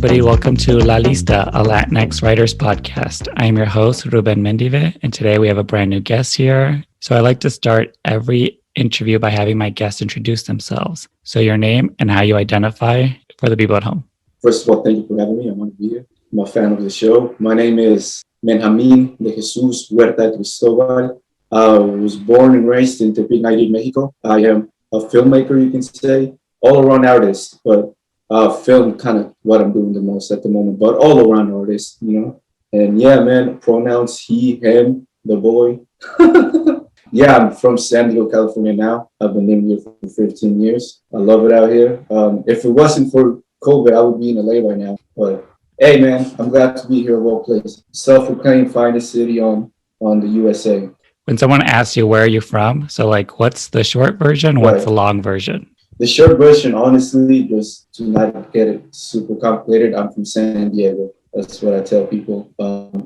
everybody. Welcome to La Lista, a LatinX writers podcast. I am your host, Ruben Mendive, and today we have a brand new guest here. So I like to start every interview by having my guests introduce themselves. So your name and how you identify for the people at home. First of all, thank you for having me. I want to be here. I'm a fan of the show. My name is Benjamin Huerta Cristobal. I was born and raised in Tepic, Mexico. I am a filmmaker, you can say, all-around artist, but film kind of what I'm doing the most at the moment, but all-around artist, you know. And yeah, man, pronouns he, him, the boy. Yeah, I'm from San Diego, California now. I've been living here for 15 years. I love it out here. If it wasn't for COVID, I would be in LA right now. But hey, man, I'm glad to be here of all places. Self-proclaimed finest city on the USA. When someone asks you, where are you from? So like, what's the short version? What's the long version? The short version, honestly, just to not get it super complicated, I'm from San Diego. That's what I tell people.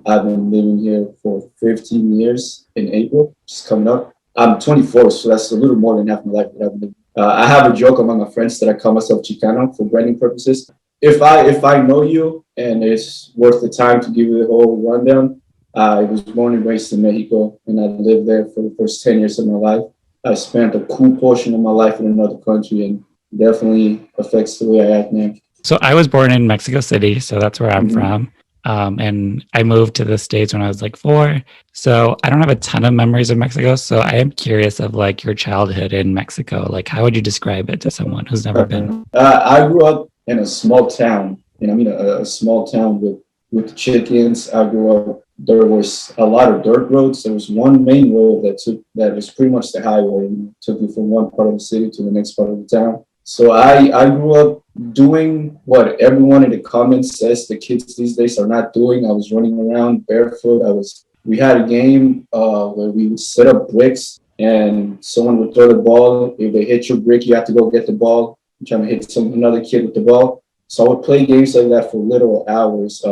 I've been living here for 15 years in April, just coming up. I'm 24, so that's a little more than half my life that I've been living. I have a joke among my friends that I call myself Chicano for branding purposes. If I know you and it's worth the time to give you the whole rundown, I was born and raised in Mexico, and I lived there for the first 10 years of my life. I spent a cool portion of my life in another country, and definitely affects the way I act now. So I was born in Mexico City, so that's where I'm from. And I moved to the States when I was like 4. So I don't have a ton of memories of Mexico. So I am curious of like your childhood in Mexico. Like, how would you describe it to someone who's never been? I grew up in a small town, and I mean a small town with chickens. I grew up. There was a lot of dirt roads. There was one main road that was pretty much the highway, and took you from one part of the city to the next part of the town. So I grew up doing what everyone in the comments says the kids these days are not doing. I was running around barefoot. We had a game where we would set up bricks, and someone would throw the ball. If they hit your brick, you have to go get the ball. I'm trying to hit another kid with the ball. So I would play games like that for literal hours.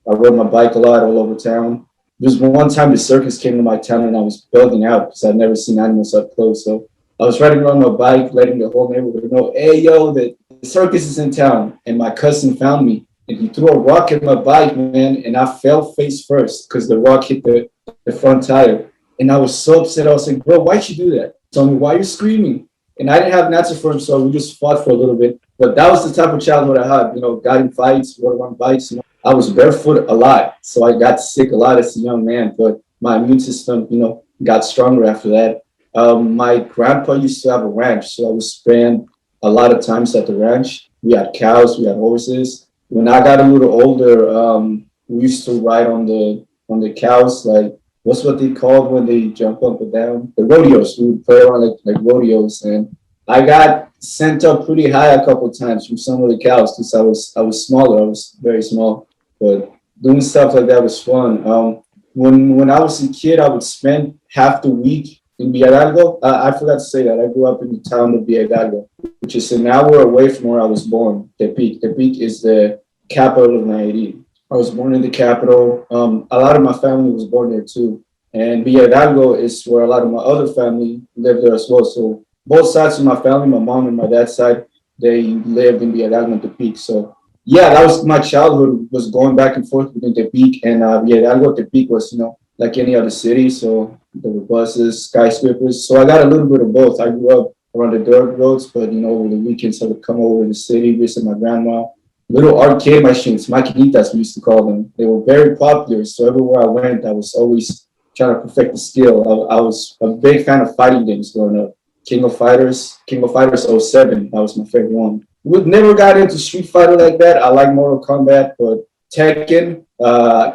I rode my bike a lot all over town. There was one time the circus came to my town and I was bugging out because I'd never seen animals up close. So I was riding around my bike, letting the whole neighborhood know, hey, yo, the circus is in town. And my cousin found me and he threw a rock at my bike, man. And I fell face first because the rock hit the front tire. And I was so upset. I was like, bro, why'd you do that? Tell me, why are you screaming? And I didn't have an answer for him, so we just fought for a little bit. But that was the type of childhood I had, you know, got in fights, rode around bikes, you know. I was barefoot a lot, so I got sick a lot as a young man, but my immune system, you know, got stronger after that. My grandpa used to have a ranch, so I would spend a lot of times at the ranch. We had cows, we had horses. When I got a little older, we used to ride on the cows, like, what's what they called when they jump up and down? The rodeos. We would play around like rodeos, and I got sent up pretty high a couple of times from some of the cows because I was smaller. I was very small. But doing stuff like that was fun. When I was a kid, I would spend half the week in Villaralgo. I forgot to say that. I grew up in the town of Villaralgo, which is an hour away from where I was born, Tepic. Tepic is the capital of Nayarit. I was born in the capital. A lot of my family was born there too. And Villaralgo is where a lot of my other family lived there as well. So both sides of my family, my mom and my dad's side, they lived in Villaralgo and Tepic. So yeah, that was my childhood, was going back and forth between Tepic and Villaralgo. Tepic was, you know, like any other city. So there were buses, skyscrapers. So I got a little bit of both. I grew up around the dirt roads, but, you know, over the weekends I would come over to the city, visit my grandma. Little arcade machines, maquinitas, we used to call them. They were very popular. So everywhere I went, I was always trying to perfect the skill. I was a big fan of fighting games growing up. King of Fighters '07, that was my favorite one. We never got into Street Fighter like that. I like Mortal Kombat, but Tekken,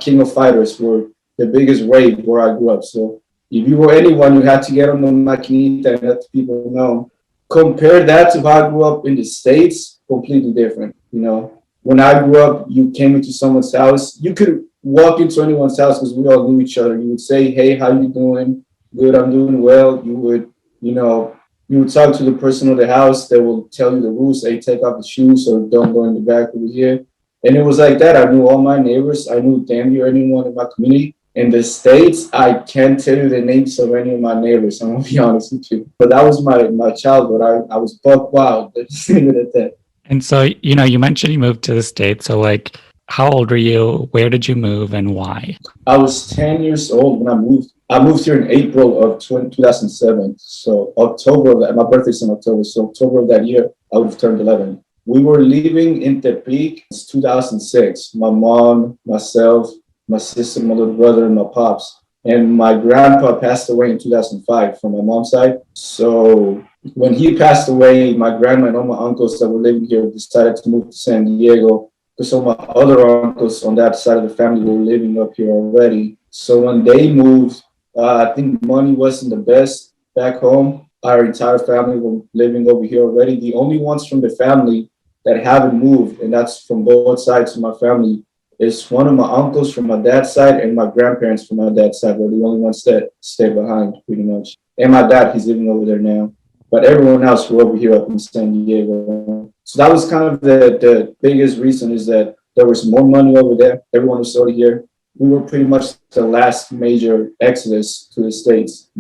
King of Fighters were the biggest rave where I grew up. So if you were anyone, you had to get on the maquinita and let people know. Compare that to how I grew up in the States, completely different. You know, when I grew up, you came into someone's house. You could walk into anyone's house because we all knew each other. You would say, hey, how you doing? Good, I'm doing well. You would, you know, you would talk to the person of the house. They will tell you the rules. Hey, take off the shoes or don't go in the back over here. And it was like that. I knew all my neighbors. I knew damn near anyone in my community. In the States, I can't tell you the names of any of my neighbors. I'm going to be honest with you. But that was my childhood. I was buck wild. Let's leave it at that. And so, you mentioned you moved to the States. So like, how old were you? Where did you move and why? I was 10 years old when I moved. I moved here in April of 2007. So October, of that, my birthday's in October. So October of that year, I would have turned 11. We were living in Tepic. It's 2006. My mom, myself, my sister, my little brother, and my pops. And my grandpa passed away in 2005 from my mom's side. So when he passed away, my grandma and all my uncles that were living here decided to move to San Diego because all my other uncles on that side of the family were living up here already. So when they moved, I think money wasn't the best back home. Our entire family were living over here already. The only ones from the family that haven't moved, and that's from both sides of my family, is one of my uncles from my dad's side and my grandparents from my dad's side were the only ones that stayed behind, pretty much. And my dad, he's living over there now. But everyone else were over here up in San Diego. So that was kind of the biggest reason, is that there was more money over there. Everyone was already here. We were pretty much the last major exodus to the States.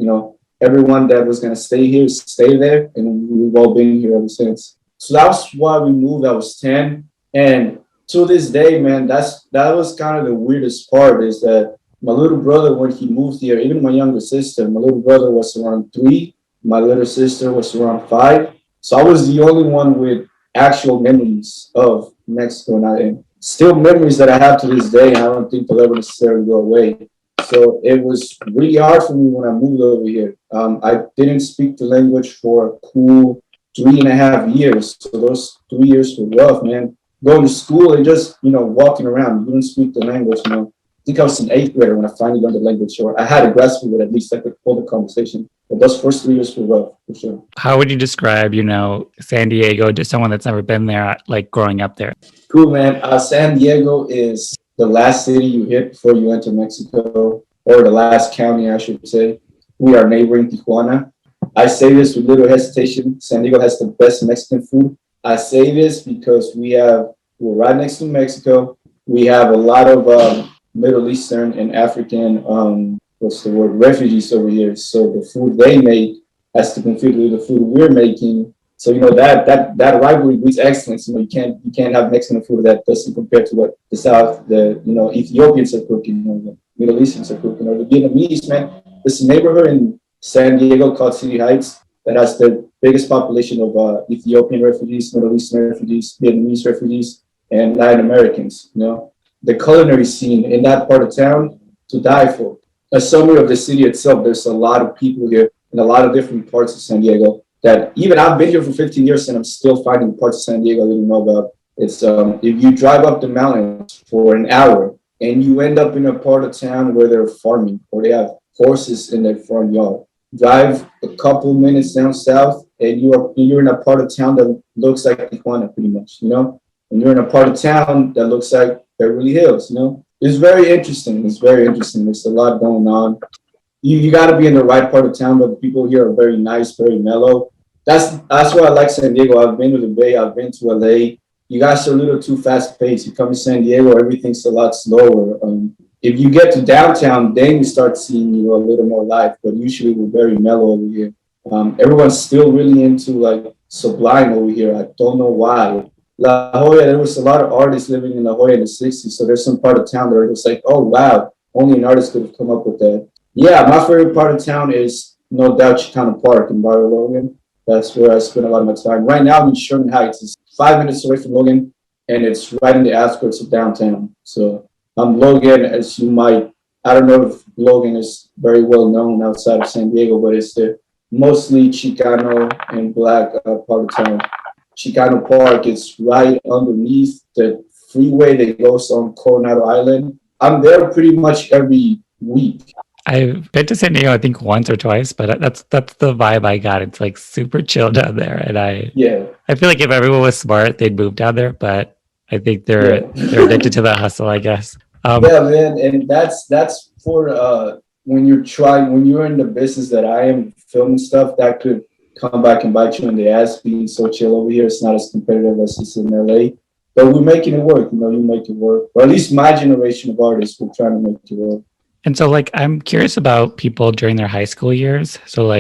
Everyone that was going to stay here, stay there. And we've all been here ever since. So that's why we moved. I was 10. And to this day, man, that was kind of the weirdest part, is that my little brother, when he moved here, even my younger sister, my little brother was around 3. My little sister was around 5. So I was the only one with actual memories of Mexico. And still memories that I have to this day, and I don't think they'll ever necessarily go away. So it was really hard for me when I moved over here. I didn't speak the language for a cool 3.5 years. So those 3 years were rough, man. Going to school and just, walking around. You didn't speak the language, I think I was in 8th grade when I finally learned the language, or I had a grasp of it, at least I could hold a conversation. But those first 3 years were rough, for sure. How would you describe, San Diego to someone that's never been there, like growing up there? Cool, man. San Diego is the last city you hit before you enter Mexico, or the last county, I should say. We are neighboring Tijuana. I say this with little hesitation. San Diego has the best Mexican food. I say this because we're right next to Mexico. We have a lot of Middle Eastern and African, refugees over here. So the food they make has to compete with the food we're making. So that rivalry breeds excellence. You can't have Mexican food that doesn't compare to what the South, Ethiopians are cooking, or the Middle Easterns are cooking, or the Vietnamese. Man, there's a neighborhood in San Diego called City Heights that has the biggest population of Ethiopian refugees, Middle Eastern refugees, Vietnamese refugees, and Latin Americans. The culinary scene in that part of town, to die for. A summary of the city itself, there's a lot of people here in a lot of different parts of San Diego that even I've been here for 15 years and I'm still finding parts of San Diego I didn't know about. It's if you drive up the mountains for an hour and you end up in a part of town where they're farming or they have horses in their front yard. Drive a couple minutes down south and you're in a part of town that looks like Tijuana, pretty much, and you're in a part of town that looks like Beverly Hills, It's very interesting. There's a lot going on. You got to be in the right part of town, but the people here are very nice, very mellow. That's why I like San Diego. I've been to the Bay. I've been to LA. You guys are a little too fast paced. You come to San Diego, everything's a lot slower. If you get to downtown, then you start seeing a little more life. But usually we're very mellow over here. Everyone's still really into like Sublime over here. I don't know why. La Jolla, there was a lot of artists living in La Jolla in the 60s. So there's some part of town that are just like, oh, wow, only an artist could have come up with that. Yeah, my favorite part of town is no doubt Chicana Park in Barrio Logan. That's where I spend a lot of my time. Right now I'm in Sherman Heights. It's 5 minutes away from Logan, and it's right in the outskirts of downtown. So Logan, as you might, I don't know if Logan is very well known outside of San Diego, but it's the mostly Chicano and Black part of town. Chicano Park is right underneath the freeway that goes on Coronado Island. I'm there pretty much every week. I've been to San Diego, I think once or twice, but that's the vibe I got. It's like super chill down there, and I feel like if everyone was smart, they'd move down there. But I think they're addicted to the hustle, I guess. Yeah, man, and that's for when you're in the business that I am, filming stuff that could come back and bite you in the ass. Being so chill over here, it's not as competitive as it's in LA. But we're making it work. You make it work. Or at least my generation of artists, we're trying to make it work. And so, I'm curious about people during their high school years. So,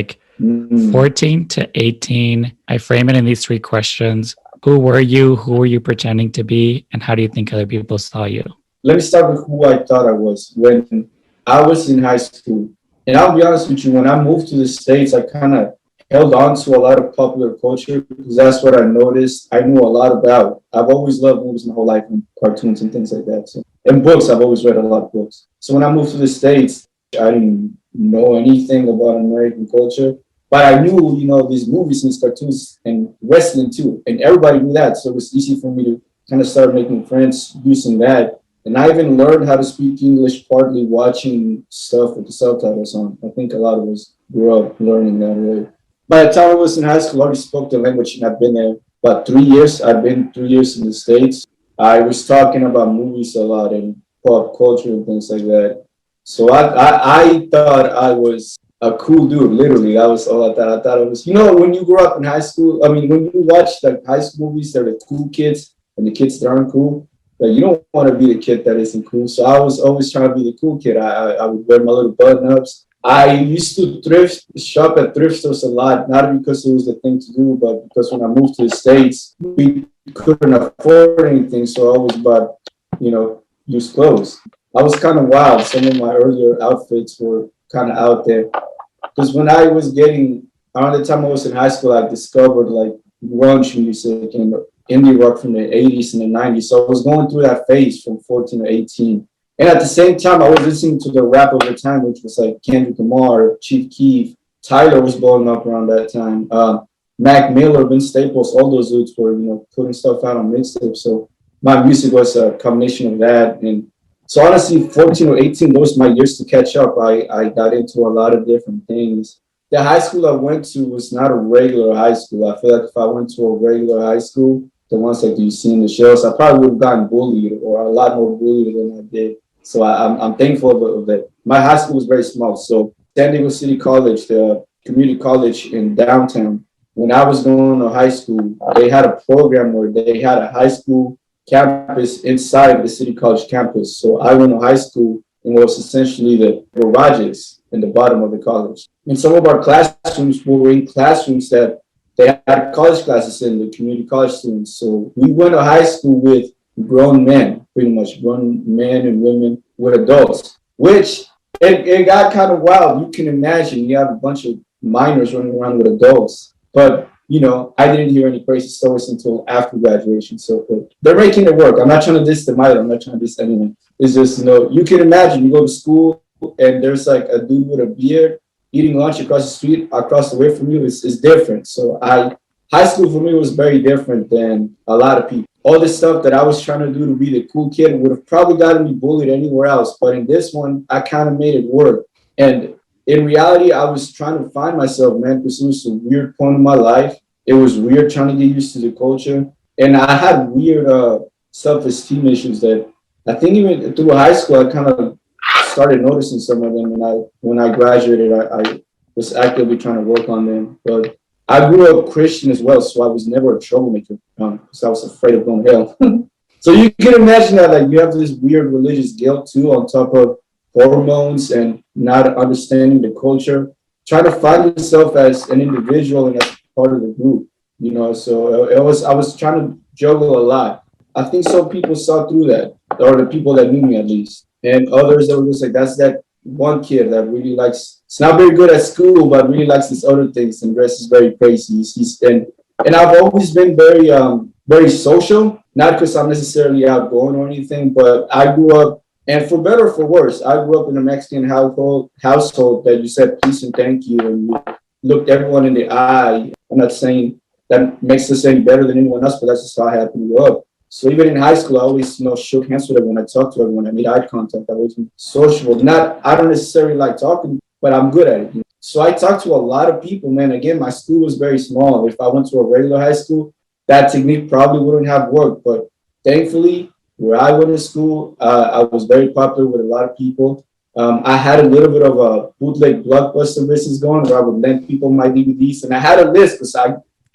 14 to 18, I frame it in these 3 questions. Who were you? Who were you pretending to be? And how do you think other people saw you? Let me start with who I thought I was when I was in high school. And I'll be honest with you, when I moved to the States, I kind of held on to a lot of popular culture because that's what I noticed I knew a lot about. I've always loved movies my whole life and cartoons and things like that. So, and books, I've always read a lot of books. So when I moved to the States, I didn't know anything about American culture. But I knew, these movies and these cartoons and wrestling too. And everybody knew that. So it was easy for me to kind of start making friends using that. And I even learned how to speak English partly watching stuff with the subtitles on. I think a lot of us grew up learning that way. By the time I was in high school, I already spoke the language and I've been there about 3 years. I've been 3 years in the States. I was talking about movies a lot and pop culture and things like that. So I thought I was a cool dude, literally. That was all I thought. I thought it was, when you grow up in high school, I mean, when you watch like high school movies, they're the cool kids and the kids that aren't cool. Like, you don't want to be the kid that isn't cool. So I was always trying to be the cool kid. I would wear my little button-ups. I used to shop at thrift stores a lot, not because it was the thing to do, but because when I moved to the States, we couldn't afford anything. So I always bought, used clothes. I was kind of wild. Some of my earlier outfits were kind of out there. Because when I was around the time I was in high school, I discovered like grunge music and indie rock from the 80s and the 90s. So I was going through that phase from 14 to 18. And at the same time, I was listening to the rap of the time, which was like Kendrick Lamar, Chief Keef, Tyler was blowing up around that time. Mac Miller, Vince Staples, all those dudes were, putting stuff out on mixtapes. So my music was a combination of that. And so honestly, 14 or 18, those were my years to catch up. I got into a lot of different things. The high school I went to was not a regular high school. I feel like if I went to a regular high school, the ones that you see in the shows, I probably would have gotten bullied or a lot more bullied than I did. So I'm thankful of that. My high school was very small. So San Diego City College, the community college in downtown, when I was going to high school, they had a program where they had a high school campus inside the city college campus. So I went to high school in what was essentially the garages in the bottom of the college. And some of our classrooms were in classrooms that they had college classes in, the community college students. So we went to high school with grown men, pretty much grown men and women with adults, which it got kind of wild. You can imagine you have a bunch of minors running around with adults. But, I didn't hear any crazy stories until after graduation. So they're making it work. I'm not trying to diss them either. I'm not trying to diss anyone. It's just, you can imagine you go to school and there's like a dude with a beard eating lunch across the street, across the way from you is different. So high school for me was very different than a lot of people. All this stuff that I was trying to do to be the cool kid would have probably gotten me bullied anywhere else. But in this one, I kind of made it work. And in reality, I was trying to find myself, man, because it was a weird point in my life. It was weird trying to get used to the culture. And I had weird self-esteem issues that I think even through high school, I kind of started noticing some of them. And when I graduated, I was actively trying to work on them. But I grew up Christian as well, so I was never a troublemaker because I was afraid of going to hell. So you can imagine that like you have this weird religious guilt too on top of hormones and not understanding the culture, trying to find yourself as an individual and as part of the group, so I was trying to juggle a lot. I think some people saw through that, or the people that knew me at least, and others that were just like, that's that one kid that really likes, it's not very good at school, but really likes these other things and dresses very crazy. And I've always been very, very social, not because I'm necessarily outgoing or anything, but I grew up, and for better or for worse, I grew up in a Mexican household that you said please and thank you, and you looked everyone in the eye. I'm not saying that makes us any better than anyone else, but that's just how I happened to grow up. So even in high school, I always, shook hands with everyone. I talked to everyone. I made eye contact. I was sociable. I don't necessarily like talking, but I'm good at it. So I talked to a lot of people, man. Again, my school was very small. If I went to a regular high school, that technique probably wouldn't have worked. But thankfully, where I went to school, I was very popular with a lot of people. I had a little bit of a bootleg Blockbuster business going where I would lend people my DVDs. And I had a list because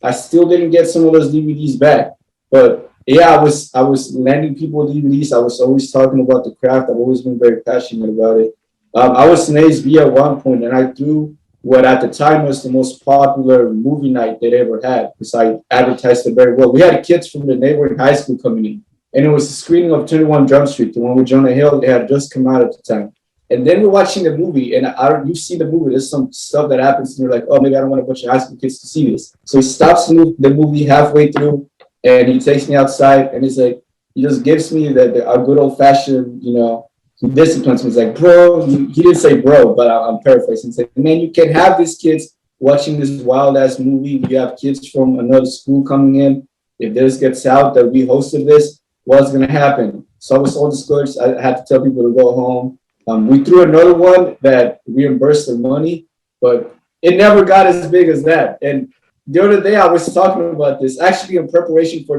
I still didn't get some of those DVDs back. But yeah, I was lending people DVDs. I was always talking about the craft. I've always been very passionate about it. I was in ASB at one point, and I threw what at the time was the most popular movie night they'd ever had, because I advertised it very well. We had kids from the neighboring high school coming in, and it was a screening of 21 Jump Street, the one with Jonah Hill. They had just come out at the time. And then we're watching the movie, and you've seen the movie. There's some stuff that happens, and you're like, oh, maybe I don't want a bunch of high school kids to see this. So he stops the movie halfway through, and he takes me outside, and he's like, he just gives me a good old fashioned, he disciplines me. He's like, bro, he didn't say bro, but I'm paraphrasing. He's like, man, you can't have these kids watching this wild ass movie. You have kids from another school coming in. If this gets out that we hosted this, what's going to happen? So I was so discouraged. I had to tell people to go home. We threw another one that reimbursed the money, but it never got as big as that. And the other day I was talking about this, actually in preparation for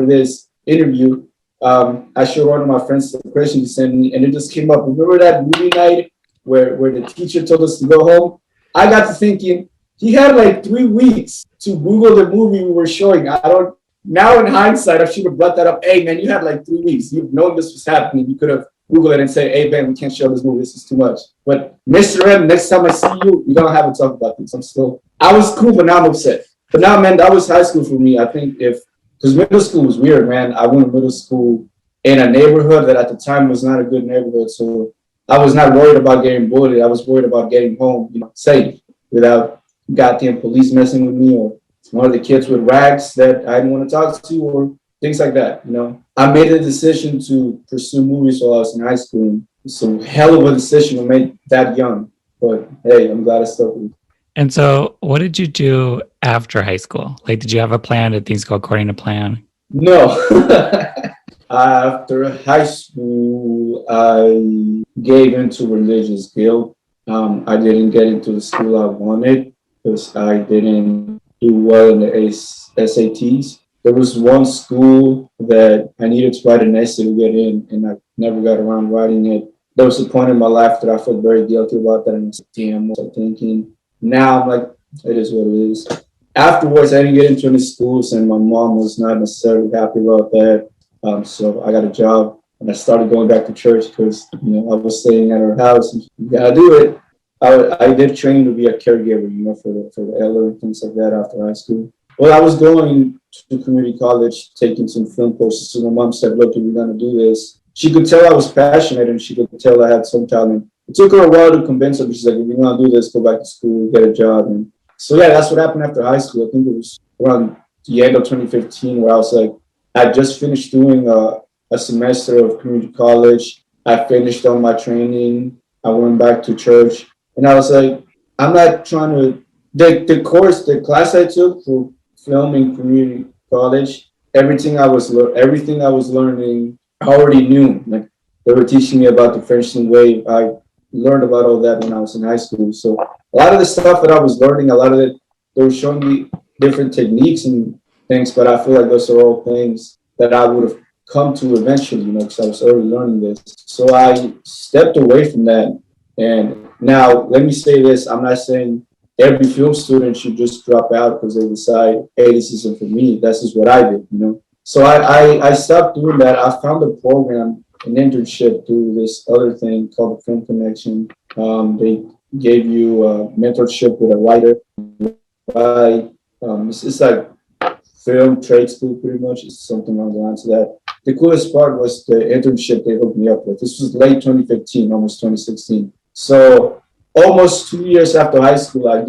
this interview. I showed one of my friends the question he sent me, and it just came up. Remember that movie night where the teacher told us to go home? I got to thinking, he had like 3 weeks to Google the movie we were showing. Now in hindsight, I should have brought that up. Hey man, you had like 3 weeks. You've known this was happening. You could have Googled it and say, hey Ben, we can't show this movie. This is too much. But Mr. M, next time I see you, we're gonna have to talk about this. I was cool, but now I'm upset. But now, man, that was high school for me. I think because middle school was weird, man. I went to middle school in a neighborhood that at the time was not a good neighborhood. So I was not worried about getting bullied. I was worried about getting home, safe, without goddamn police messing with me, or one of the kids with rags that I didn't want to talk to, or things like that. I made a decision to pursue movies while I was in high school. It's a hell of a decision to make that young. But hey, I'm glad I stuck with it. And so what did you do after high school? Like, did you have a plan? Did things go according to plan? No. After high school, I gave into religious guilt. I didn't get into the school I wanted because I didn't do well in the SATs. There was one school that I needed to write an essay to get in, and I never got around writing it. There was a point in my life that I felt very guilty about that, and I was like, damn, what was I thinking? Now I'm like, it is what it is. Afterwards, I didn't get into any schools, and my mom was not necessarily happy about that. So I got a job, and I started going back to church because I was staying at her house. And you gotta do it. I did training to be a caregiver, for the elderly and things like that after high school. Well, I was going to community college, taking some film courses. So my mom said, "Look, if you're gonna do this," she could tell I was passionate, and she could tell I had some talent. It took her a while to convince her. She's like, if you're going to do this, go back to school, get a job. And so, yeah, that's what happened after high school. I think it was around the end of 2015 where I was like, I just finished doing a semester of community college. I finished on my training. I went back to church. And I was like, I'm not trying to, the class I took for film in community college, everything I was learning, I already knew. Like, they were teaching me about the French Wave. I learned about all that when I was in high school. So a lot of the stuff that I was learning, a lot of it, they were showing me different techniques and things, but I feel like those are all things that I would have come to eventually, because I was already learning this. So I stepped away from that. And now, let me say this, I'm not saying every film student should just drop out because they decide, hey, this isn't for me. This is what I did, So I stopped doing that. I found a program, an internship through this other thing called the Film Connection. They gave you a mentorship with a writer. It's like film trade school, pretty much. It's something along the lines of that. The coolest part was the internship they hooked me up with. This was late 2015, almost 2016. So almost 2 years after high school, I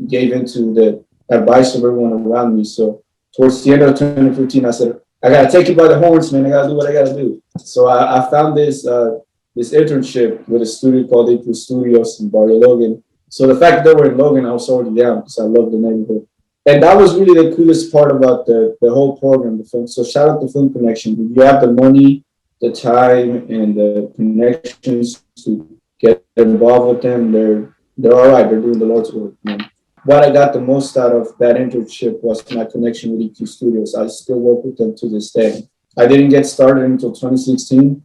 gave into the advice of everyone around me. So towards the end of 2015, I said, I got to take it by the horns, man. I got to do what I got to do. So I found this internship with a studio called April Studios in Barrio Logan. So the fact that they were in Logan, I was already down because I love the neighborhood. And that was really the coolest part about the whole program, the film. So shout out to Film Connection. If you have the money, the time, and the connections to get involved with them, they're all right. They're doing the Lord's work, man. What I got the most out of that internship was my connection with EQ Studios. I still work with them to this day. I didn't get started until 2016,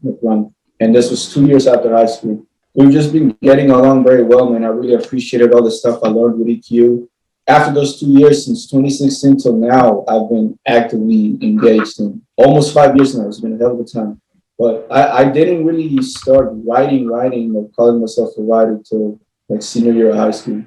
and this was 2 years after high school. We've just been getting along very well, man. I really appreciated all the stuff I learned with EQ. After those 2 years, since 2016 till now, I've been actively engaged in almost 5 years now. It's been a hell of a time. But I didn't really start writing or calling myself a writer till like senior year of high school.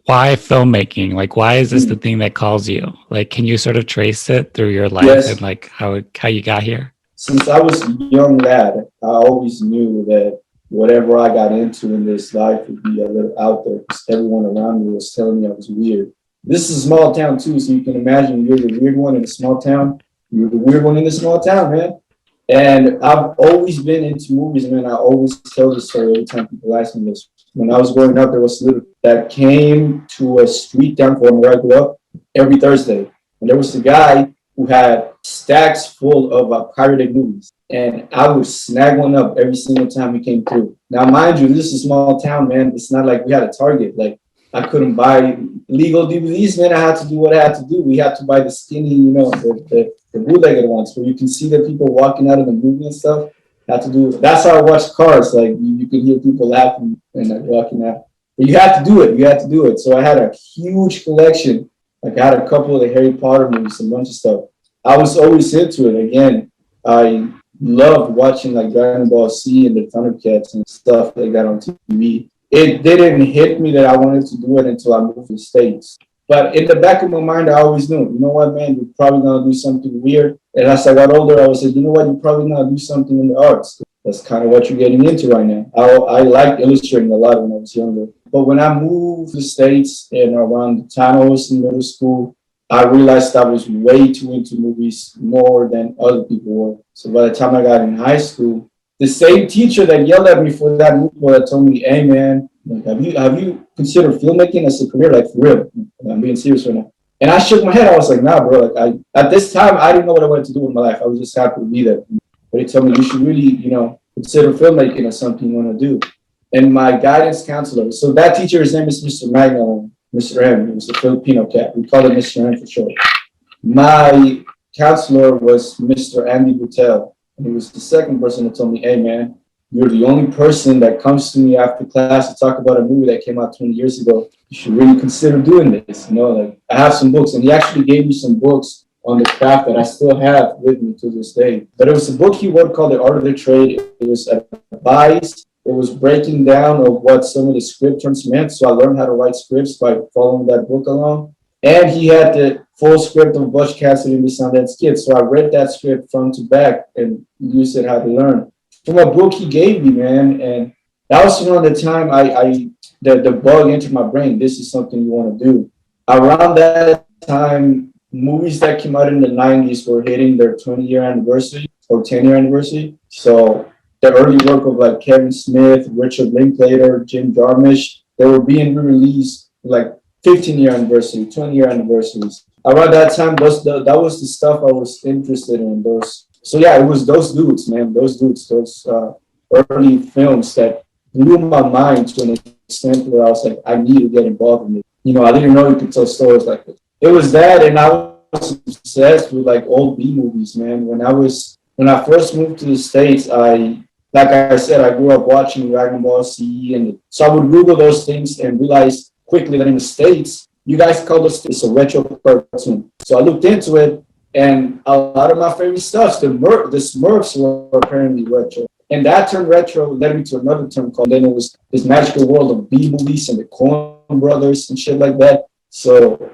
Why filmmaking? Like, why is this the Mm. thing that calls you? Like, can you sort of trace it through your life and Yes, like how you got here? since I was a young lad, I always knew that whatever I got into in this life would be a little out there because everyone around me was telling me I was weird. This is a small town too, so you can imagine you're the weird one in a small town. You're the weird one in a small town, man. And I've always been into movies, man. I always tell this story every time people ask me this. When I was growing up, there was a little that came to a street down from where I grew up every Thursday. And there was a guy who had stacks full of pirated movies. And I would snag one up every single time he came through. Now, mind you, this is a small town, man. It's not like we had a Target. Like, I couldn't buy legal DVDs, man. I had to do what I had to do. We had to buy the skinny, the bootlegged ones where you can see the people walking out of the movie and stuff. Had to do. That's how I watched Cars. Like you can hear people laughing and like walking out. But you had to do it. You had to do it. So I had a huge collection. Like I had a couple of the Harry Potter movies, a bunch of stuff. I was always into it. Again, I loved watching like Dragon Ball Z and the Thundercats and stuff like that on TV. It didn't hit me that I wanted to do it until I moved to the States. But in the back of my mind, I always knew, you know what, man, you're probably gonna do something weird. And as I got older, I was like, you know what, you're probably gonna do something in the arts. That's kind of what you're getting into right now. I liked illustrating a lot when I was younger. But when I moved to the States and around the time I was in middle school, I realized I was way too into movies more than other people were. So by the time I got in high school, the same teacher that yelled at me for that movie that told me, hey man, like, have you considered filmmaking as a career, like for real? I'm being serious right now. And I shook my head. I was like, nah, bro. Like at this time, I didn't know what I wanted to do with my life. I was just happy to be there. But he told me you should really, consider filmmaking as something you want to do. And my guidance counselor, so that teacher, his name is Mr. Magno, Mr. M. He was a Filipino cat. We call him Mr. M for short. My counselor was Mr. Andy Butel. And he was the second person that told me, hey, man, you're the only person that comes to me after class to talk about a movie that came out 20 years ago. You should really consider doing this. Like I have some books, and he actually gave me some books on the craft that I still have with me to this day. But it was a book he wrote called The Art of the Trade. It was advice. It was breaking down of what some of the script terms meant. So I learned how to write scripts by following that book along. And he had the full script of Butch Cassidy and the Sundance Kid. So I read that script front to back and used it how to learn. From a book he gave me, man. And that was the time the bug entered my brain. This is something you want to do. Around that time, movies that came out in the 90s were hitting their 20-year anniversary or 10-year anniversary. So the early work of like Kevin Smith, Richard Linklater, Jim Jarmusch, they were being re-released like 15-year anniversary, 20-year anniversaries. Around that time, that was the stuff I was interested in. So yeah, it was those dudes, man. Those early films that blew my mind to an extent where I was like, I need to get involved in it. I didn't know you could tell stories like this. It was that, and I was obsessed with like old B movies, man. When I first moved to the States, like I said, I grew up watching Dragon Ball Z, and so I would Google those things and realize quickly that in the States, you guys call this a retro cartoon. So I looked into it, and a lot of my favorite stuff, the Smurfs were apparently retro. And that term retro led me to another term called, then it was this magical world of B movies and the Coen brothers and shit like that. So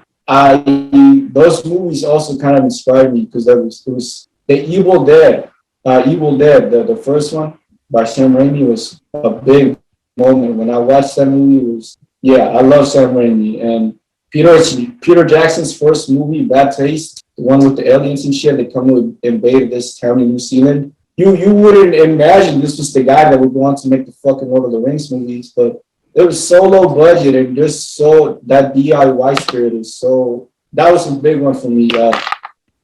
those movies also kind of inspired me because it was the Evil Dead, the first one by Sam Raimi was a big moment. When I watched that movie, I love Sam Raimi. And Peter Jackson's first movie, Bad Taste, the one with the aliens and shit, they come to invade this town in New Zealand. You wouldn't imagine this was the guy that would go on to make the fucking Lord of the Rings movies, but it was so low budget and just so that DIY spirit is so, that was a big one for me.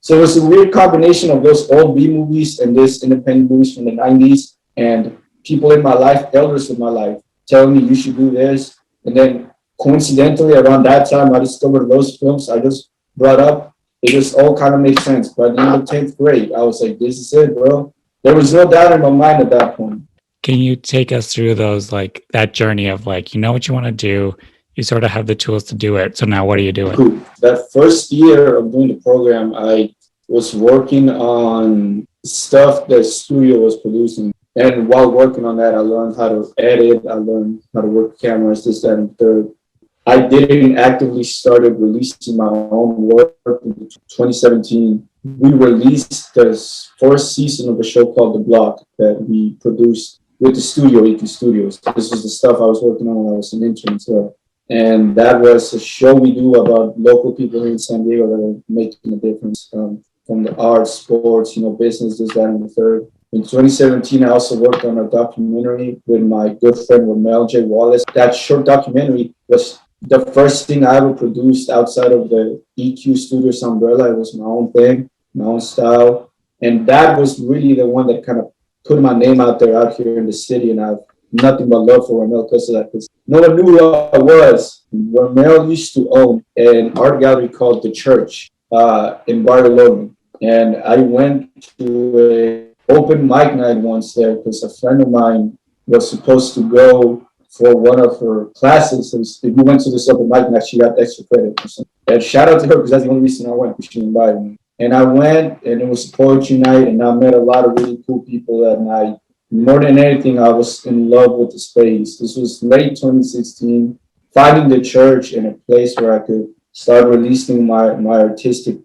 So it was a weird combination of those old B movies and this independent movies from the 90s and people in my life, elders in my life, telling me you should do this. And then coincidentally, around that time, I discovered those films I just brought up. It just all kind of made sense. By the end of 10th grade, I was like, this is it, bro. There was no doubt in my mind at that point. Can you take us through those, like that journey of like, you know what you want to do, you sort of have the tools to do it. So now what are you doing? Cool. That first year of doing the program, I was working on stuff the studio was producing. And while working on that, I learned how to edit. I learned how to work cameras, this, that, and third. I didn't actively started releasing my own work in 2017. We released the first season of a show called The Block that we produced with the studio, EQ Studios. This was the stuff I was working on when I was an intern as well. And that was a show we do about local people here in San Diego that are making a difference, from the arts, sports, business, this, that, and the third. In 2017, I also worked on a documentary with my good friend Ramel J. Wallace. That short documentary was the first thing I ever produced outside of the EQ Studios umbrella. It was my own thing, my own style. And that was really the one that kind of put my name out there out here in the city. And I've nothing but love for Ramel because of that. Because no one knew who I was. Ramel used to own an art gallery called The Church in Barcelona. And I went to a open mic night once there because a friend of mine was supposed to go for one of her classes. If you went to this open mic night, she got extra credit or something. And shout out to her because that's the only reason I went, because she invited me. And I went, and it was a poetry night, and I met a lot of really cool people that night. More than anything, I was in love with the space. This was late 2016. Finding the church in a place where I could start releasing my artistic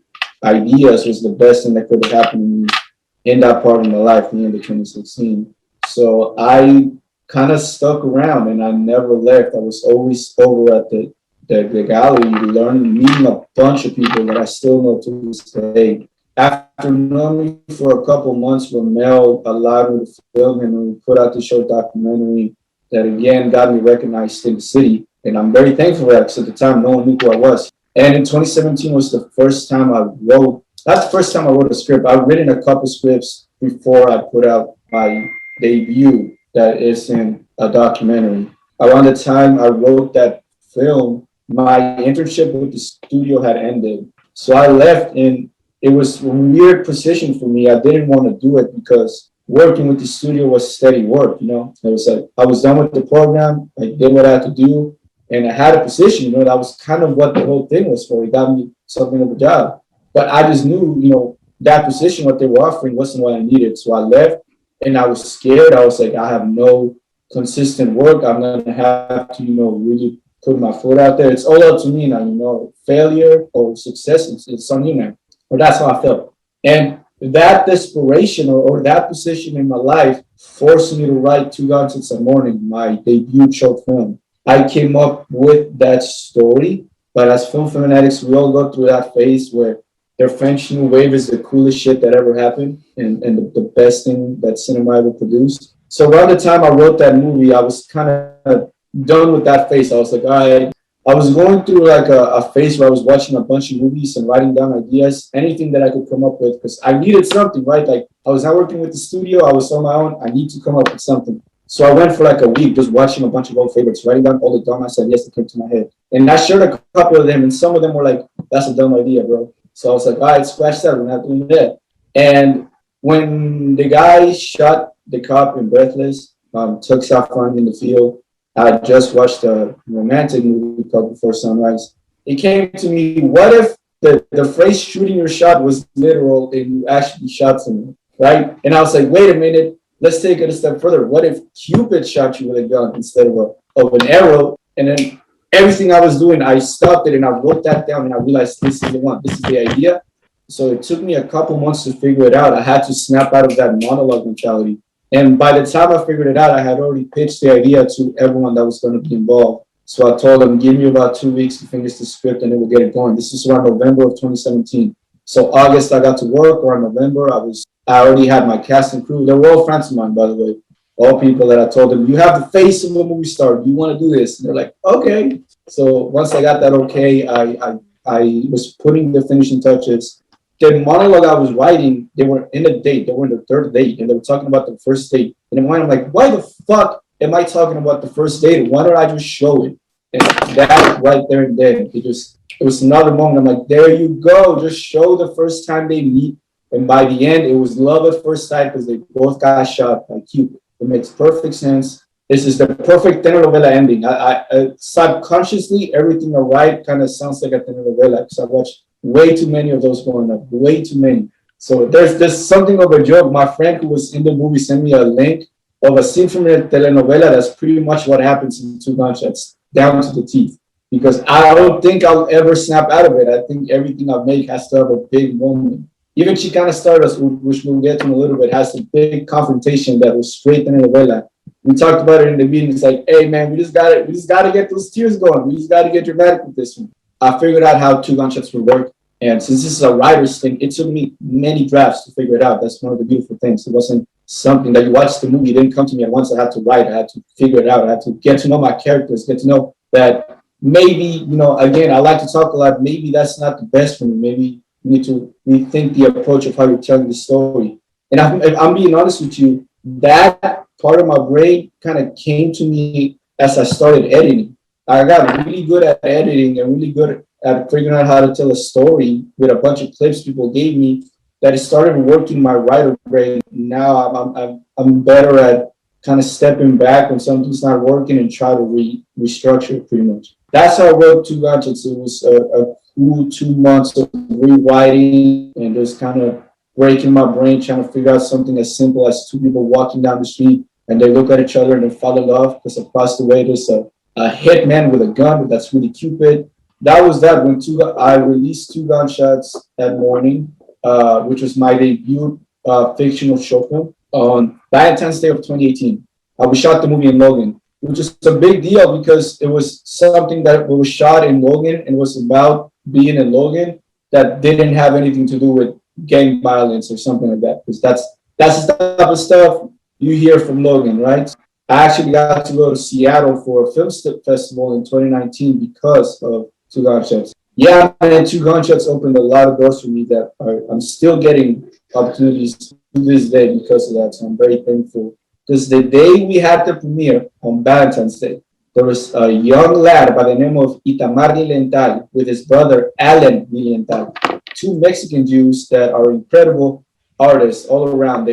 ideas was the best thing that could have happened to me in that part of my life, the end of 2016. So I kind of stuck around and I never left. I was always over at the gallery, meeting a bunch of people that I still know to this day. After knowing me for a couple months, Ramel allowed me to film, and we put out the short documentary that again got me recognized in the city. And I'm very thankful for that because at the time, no one knew who I was. And in 2017 was the first time I wrote, that's the first time I wrote a script. I've written a couple scripts before I put out my debut that is in a documentary. Around the time I wrote that film, my internship with the studio had ended. So I left, and it was a weird position for me. I didn't want to do it because working with the studio was steady work, It was like I was done with the program, I did what I had to do, and I had a position, that was kind of what the whole thing was for. It got me something of a job. But I just knew, that position, what they were offering wasn't what I needed. So I left, and I was scared. I was like, I have no consistent work. I'm going to have to, really put my foot out there. It's all up to me now, failure or success, it's on you now. Or that's how I felt. And that desperation or that position in my life forced me to write Two Gunshots a Morning, my debut short film. I came up with that story, but as film fanatics, we all go through that phase where their French New Wave is the coolest shit that ever happened and the best thing that cinema ever produced. So around the time I wrote that movie, I was kind of done with that phase. I was like, all right. I was going through like a phase where I was watching a bunch of movies and writing down ideas, anything that I could come up with, because I needed something, right? Like I was not working with the studio. I was on my own. I need to come up with something. So I went for like a week just watching a bunch of old favorites, writing down all the dumb ideas that came to my head. And I shared a couple of them, and some of them were like, that's a dumb idea, bro. So I was like, all right, scratch that. We're not doing that. And when the guy shot the cop in Breathless, took Saffron in the field, I just watched a romantic movie called Before Sunrise. It came to me, what if the phrase shooting your shot was literal and you actually shot someone, right? And I was like, wait a minute, let's take it a step further. What if Cupid shot you with a gun instead of an arrow? And then everything I was doing, I stopped it and I wrote that down and I realized this is the one, this is the idea. So it took me a couple months to figure it out. I had to snap out of that monologue mentality. And by the time I figured it out, I had already pitched the idea to everyone that was going to be involved. So I told them, give me about 2 weeks to finish the script and then we'll get it going. This is around November of 2017. So August, I got to work, or in November, I already had my cast and crew. They were all friends of mine, by the way. All people that I told them, you have the face of a movie star. You want to do this? And they're like, okay. So once I got that okay, I was putting the finishing touches. The monologue I was writing, they were in a date. They were in the third date, and they were talking about the first date. And in my mind, I'm like, why the fuck am I talking about the first date? Why don't I just show it? And that right there and then, it was another moment. I'm like, there you go. Just show the first time they meet. And by the end, it was love at first sight because they both got shot by Cupid. It makes perfect sense. This is the perfect telenovela ending. I subconsciously, everything I write kind of sounds like a telenovela because I watched way too many of those growing up, way too many. So there's something of a joke. My friend who was in the movie sent me a link of a scene from a telenovela that's pretty much what happens in Two Gunshots, down to the teeth. because I don't think I'll ever snap out of it. I think everything I make has to have a big moment. Even Chicana Stardust, which we'll get to in a little bit, has a big confrontation that was straight in the novela. We talked about it in the meeting. It's like, hey man, we just gotta get those tears going. We just gotta get dramatic with this one. I figured out how two gunshots would work. And since this is a writer's thing, it took me many drafts to figure it out. That's one of the beautiful things. It wasn't something that you watched the movie, it didn't come to me at once. I had to write, I had to figure it out. I had to get to know my characters, get to know that maybe, again, I like to talk a lot. Maybe that's not the best for me. Maybe you need to rethink the approach of how you're telling the story. And if I'm being honest with you, that part of my brain kind of came to me as I started editing. I got really good at editing and really good at figuring out how to tell a story with a bunch of clips people gave me, that it started working my writer brain. Now I'm better at kind of stepping back when something's not working and try to restructure it pretty much. That's how I wrote Two Gunshots. It was a cool 2 months of rewriting and just kind of breaking my brain, trying to figure out something as simple as two people walking down the street and they look at each other and they fall in love because across the way there's a hitman with a gun that's really Cupid. That was that. I released Two Gunshots that morning, which was my debut fictional short film on Valentine's Day of 2018. We shot the movie in Logan, which is a big deal because it was something that was shot in Logan and was about being in Logan that didn't have anything to do with gang violence or something like that. Because that's the type of stuff you hear from Logan, right? I actually got to go to Seattle for a film festival in 2019 because of Two Gunshots. Yeah, man, Two Gunshots opened a lot of doors for me that I'm still getting opportunities to this day because of that. So I'm very thankful. Because the day we had the premiere on Valentine's Day, there was a young lad by the name of Itamar Lilienthal with his brother Alan Lilienthal, two Mexican Jews that are incredible artists all around.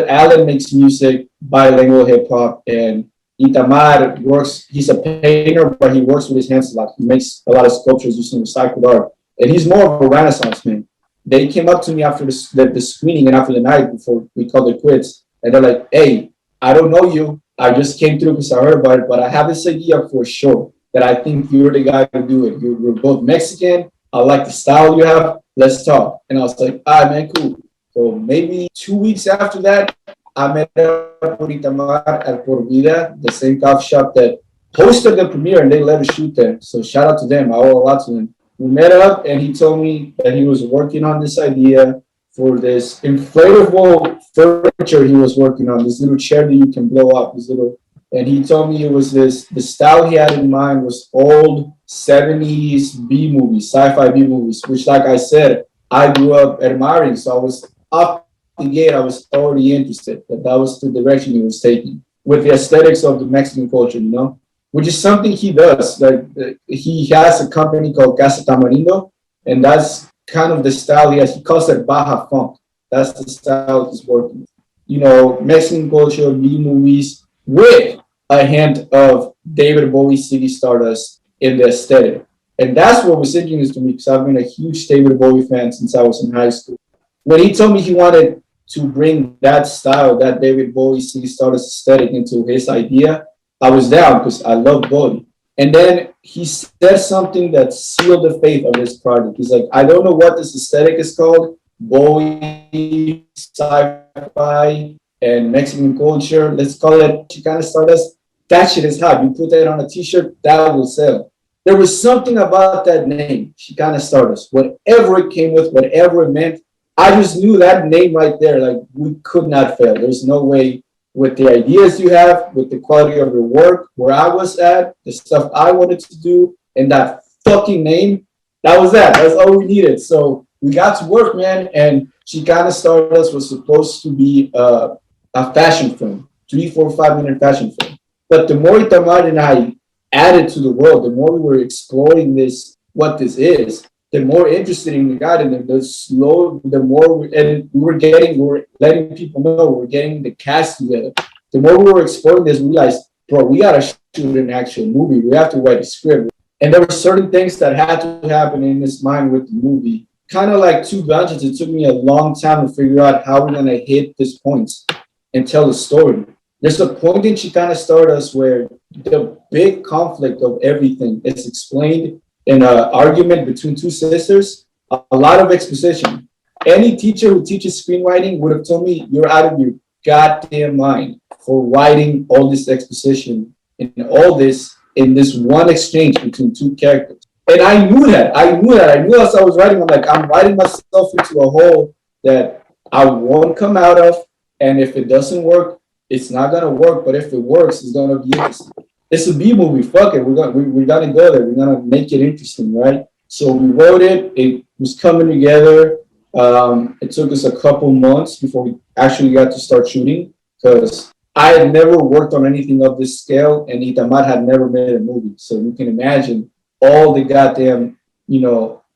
Alan makes music, bilingual hip hop, and Itamar works, he's a painter, but he works with his hands a lot. He makes a lot of sculptures using recycled art. And he's more of a Renaissance man. They came up to me after the screening and after the night before we called it quits. And they're like, hey, I don't know you. I just came through because I heard about it, but I have this idea for sure that I think you're the guy to do it. You're both Mexican. I like the style you have. Let's talk. And I was like, all right, man, cool. So maybe 2 weeks after that, I met up with Itamar at Por Vida, the same coffee shop that hosted the premiere, and they let us shoot there. So shout out to them. I owe a lot to them. We met up, and he told me that he was working on this idea for this inflatable furniture he was working on, this little chair that you can blow up, and he told me it was the style he had in mind was old 70s B movies, sci-fi B movies, which, like I said, I grew up admiring. So I was up the gate, I was already interested that was the direction he was taking with the aesthetics of the Mexican culture, which is something he does. Like he has a company called Casa Tamarindo, and that's kind of the style he has. He calls it Baja Funk. That's the style he's working with. Mexican culture, B movies with a hint of David Bowie, City Stardust in the aesthetic. And that's what was interesting to me because I've been a huge David Bowie fan since I was in high school. When he told me he wanted to bring that style, that David Bowie, City Stardust aesthetic into his idea, I was down because I love Bowie. And then he said something that sealed the fate of this project. He's like, I don't know what this aesthetic is called, Bowie, sci-fi, and Mexican culture. Let's call it Chicana Stardust. That shit is hot. You put that on a t-shirt, that will sell. There was something about that name, Chicana Stardust. Whatever it came with, whatever it meant, I just knew that name right there. Like, we could not fail. There's no way. With the ideas you have, with the quality of your work, where I was at, the stuff I wanted to do, and that fucking name, that was that. That's all we needed. So we got to work, man. And Chicana Stardust was supposed to be a fashion film, 3, 4, 5-minute fashion film. But the more Itamar and I added to the world, the more we were exploring what this is, the more interested we got in it, the more we were letting people know, we're getting the cast together. The more we were exploring this, we realized, bro, we gotta shoot an actual movie. We have to write a script. And there were certain things that had to happen in his mind with the movie. Kind of like Two Gunshots, it took me a long time to figure out how we're gonna hit these points and tell the story. There's a point in Chicana Stardust where the big conflict of everything is explained in an argument between two sisters, a lot of exposition. Any teacher who teaches screenwriting would have told me you're out of your goddamn mind for writing all this exposition and all this in this one exchange between two characters. And I knew that. I knew as I was writing, I'm writing myself into a hole that I won't come out of. And if it doesn't work, it's not gonna work. But if it works, it's gonna be interesting. It's a B movie. Fuck it. We're gonna go there. We're gonna make it interesting, right? So we wrote it. It was coming together. It took us a couple months before we actually got to start shooting because I had never worked on anything of this scale, and Itamar had never made a movie. So you can imagine all the goddamn,